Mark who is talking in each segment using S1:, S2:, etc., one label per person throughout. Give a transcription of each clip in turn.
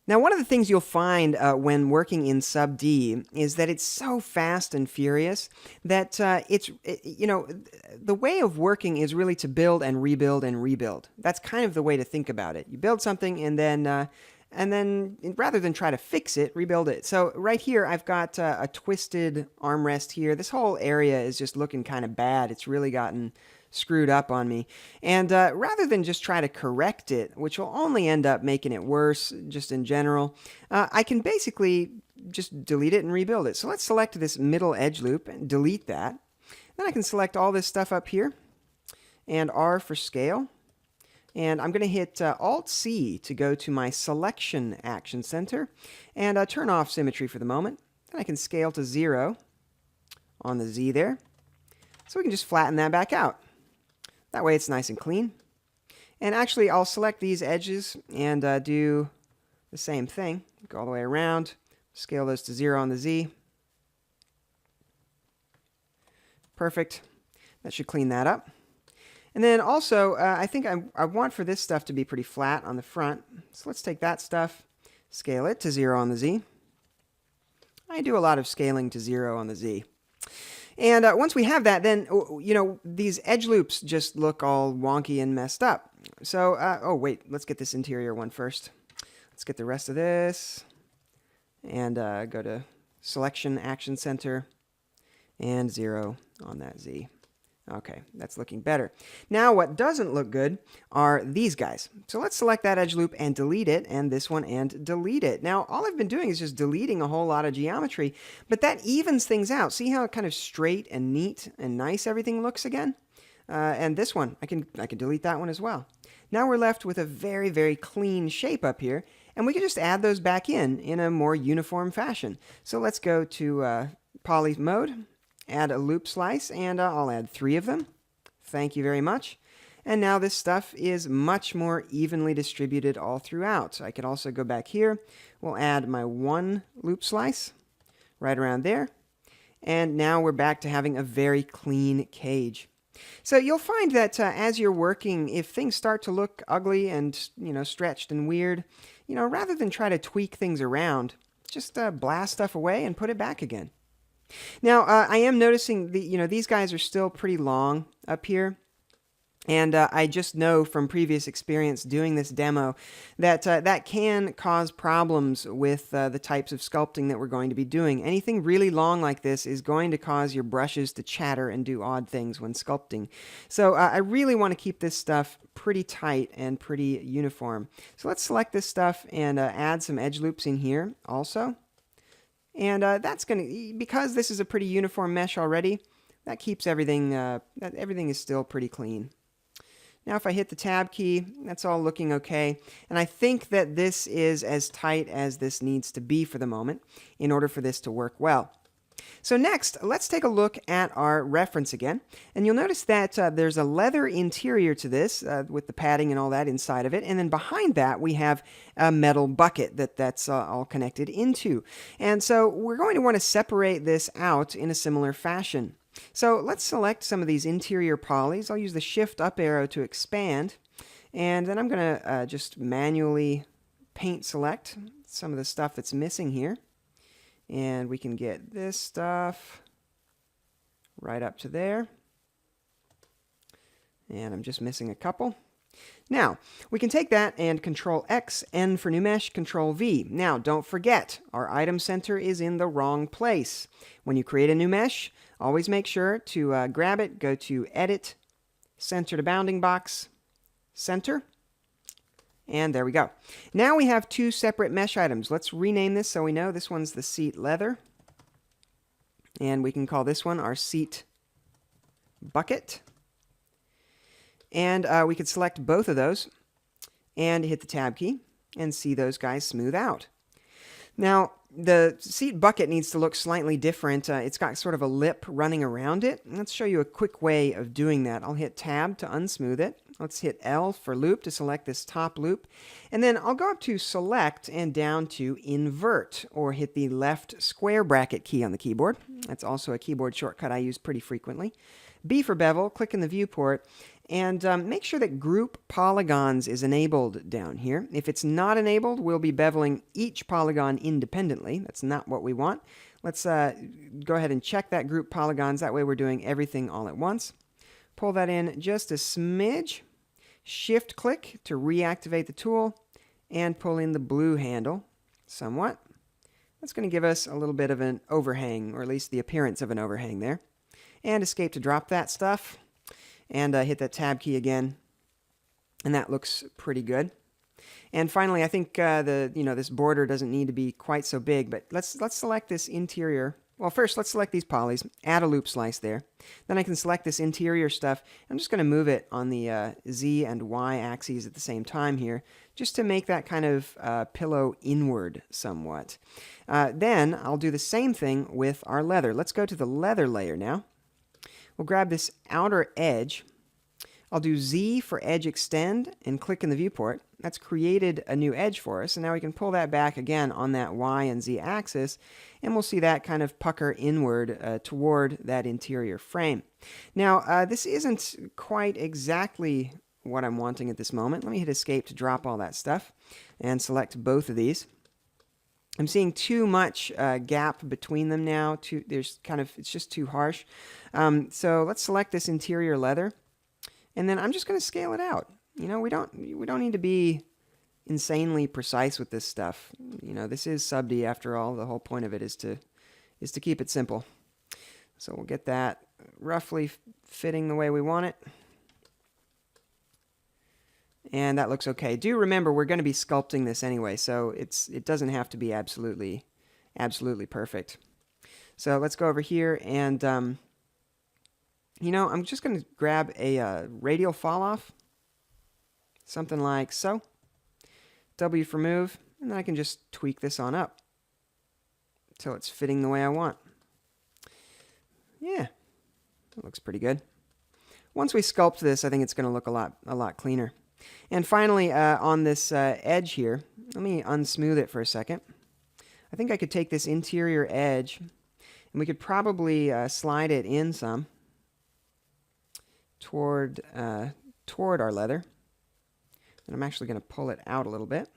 S1: Now, one of the things you'll find when working in Sub D is that it's so fast and furious that the way of working is really to build and rebuild and rebuild. That's kind of the way to think about it. You build something and then rather than try to fix it, rebuild it. So right here, I've got a twisted armrest here. This whole area is just looking kind of bad. It's really gotten screwed up on me. And rather than just try to correct it, which will only end up making it worse just in general, I can basically just delete it and rebuild it. So let's select this middle edge loop and delete that. Then I can select all this stuff up here and R for scale. And I'm going to hit Alt-C to go to my Selection Action Center and turn off Symmetry for the moment. Then I can scale to 0 on the Z there. So we can just flatten that back out. That way it's nice and clean. And actually, I'll select these edges and do the same thing. Go all the way around, scale those to 0 on the Z. Perfect. That should clean that up. And then also, I think I want for this stuff to be pretty flat on the front. So let's take that stuff, scale it to 0 on the Z. I do a lot of scaling to 0 on the Z. And once we have that, then, these edge loops just look all wonky and messed up. So, oh, wait, let's get this interior one first. Let's get the rest of this. And go to Selection Action Center and 0 on that Z. Okay, that's looking better. Now what doesn't look good are these guys. So let's select that edge loop and delete it, and this one and delete it. Now all I've been doing is just deleting a whole lot of geometry, but that evens things out. See how kind of straight and neat and nice everything looks again? And this one, I can delete that one as well. Now we're left with a very, very clean shape up here, and we can just add those back in a more uniform fashion. So let's go to Poly mode. Add a loop slice, and I'll add 3 of them. Thank you very much. And now this stuff is much more evenly distributed all throughout. I could also go back here. We'll add my 1 loop slice right around there. And now we're back to having a very clean cage. So you'll find that as you're working, if things start to look ugly and stretched and weird, rather than try to tweak things around, just blast stuff away and put it back again. Now, I am noticing these guys are still pretty long up here. And I just know from previous experience doing this demo that that can cause problems with the types of sculpting that we're going to be doing. Anything really long like this is going to cause your brushes to chatter and do odd things when sculpting. So I really want to keep this stuff pretty tight and pretty uniform. So let's select this stuff and add some edge loops in here also. And that's going to, because this is a pretty uniform mesh already, that keeps everything, everything is still pretty clean. Now if I hit the tab key, that's all looking okay. And I think that this is as tight as this needs to be for the moment in order for this to work well. So next, let's take a look at our reference again. And you'll notice that there's a leather interior to this with the padding and all that inside of it. And then behind that, we have a metal bucket that's all connected into. And so we're going to want to separate this out in a similar fashion. So let's select some of these interior polys. I'll use the Shift up arrow to expand. And then I'm going to just manually paint select some of the stuff that's missing here. And we can get this stuff right up to there. And I'm just missing a couple. Now, we can take that and Control X, N for new mesh, Control V. Now, don't forget, our item center is in the wrong place. When you create a new mesh, always make sure to grab it, go to Edit, Center to Bounding Box, Center. And there we go. Now we have 2 separate mesh items. Let's rename this so we know. This one's the seat leather. And we can call this one our seat bucket. And we could select both of those and hit the tab key and see those guys smooth out. Now, the seat bucket needs to look slightly different. It's got sort of a lip running around it. Let's show you a quick way of doing that. I'll hit tab to unsmooth it. Let's hit L for loop to select this top loop. And then I'll go up to select and down to invert, or hit the left square bracket key on the keyboard. That's also a keyboard shortcut I use pretty frequently. B for bevel, click in the viewport, And make sure that Group Polygons is enabled down here. If it's not enabled, we'll be beveling each polygon independently. That's not what we want. Let's go ahead and check that Group Polygons. That way we're doing everything all at once. Pull that in just a smidge. Shift-click to reactivate the tool. And pull in the blue handle somewhat. That's going to give us a little bit of an overhang, or at least the appearance of an overhang there. And escape to drop that stuff. And hit that tab key again, and that looks pretty good. And finally, I think this border doesn't need to be quite so big, but let's select this interior. Well, first let's select these polys, add a loop slice there. Then I can select this interior stuff. I'm just going to move it on the Z and Y axes at the same time here, just to make that kind of pillow inward somewhat. Then I'll do the same thing with our leather. Let's go to the leather layer now. We'll grab this outer edge. I'll do Z for edge extend and click in the viewport. That's created a new edge for us, and now we can pull that back again on that Y and Z axis, and we'll see that kind of pucker inward toward that interior frame. Now, this isn't quite exactly what I'm wanting at this moment. Let me hit escape to drop all that stuff and select both of these. I'm seeing too much gap between them now. It's just too harsh. So let's select this interior leather, and then I'm just going to scale it out. We don't need to be insanely precise with this stuff. This is sub-D after all. The whole point of it is to keep it simple. So we'll get that roughly fitting the way we want it. And that looks okay. Do remember, we're going to be sculpting this anyway, so it doesn't have to be absolutely perfect. So let's go over here, and I'm just going to grab a radial fall off, something like so. W for move, and then I can just tweak this on up until it's fitting the way I want. Yeah, that looks pretty good. Once we sculpt this, I think it's going to look a lot cleaner. And finally, on this edge here, let me unsmooth it for a second. I think I could take this interior edge, and we could probably slide it in some toward our leather. And I'm actually going to pull it out a little bit.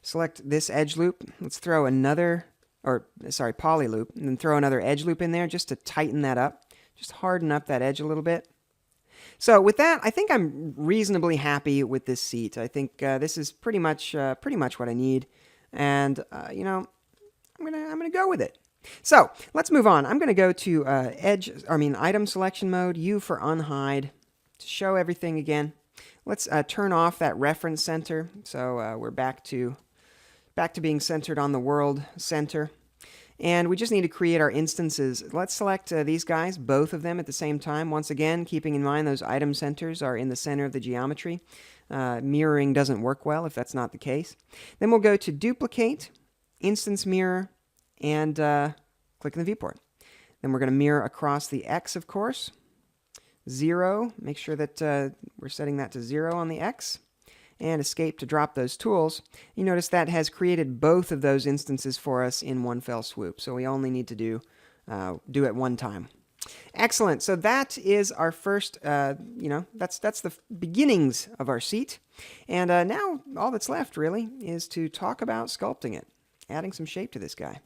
S1: Select this edge loop. Let's throw poly loop, and then throw another edge loop in there just to tighten that up. Just harden up that edge a little bit. So with that, I think I'm reasonably happy with this seat. I think this is pretty much what I need, and I'm gonna go with it. So let's move on. I'm gonna go to item selection mode, U for unhide, to show everything again. Let's turn off that reference center, so we're back to being centered on the world center. And we just need to create our instances. Let's select these guys, both of them at the same time. Once again, keeping in mind those item centers are in the center of the geometry. Mirroring doesn't work well if that's not the case. Then we'll go to Duplicate, Instance Mirror, and click in the viewport. Then we're going to mirror across the X, of course. 0, make sure that we're setting that to 0 on the X. And escape to drop those tools. You notice that has created both of those instances for us in one fell swoop. So we only need to do it one time. Excellent. So that is our first, that's the beginnings of our seat. And now all that's left really is to talk about sculpting it, adding some shape to this guy.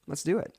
S1: Let's do it.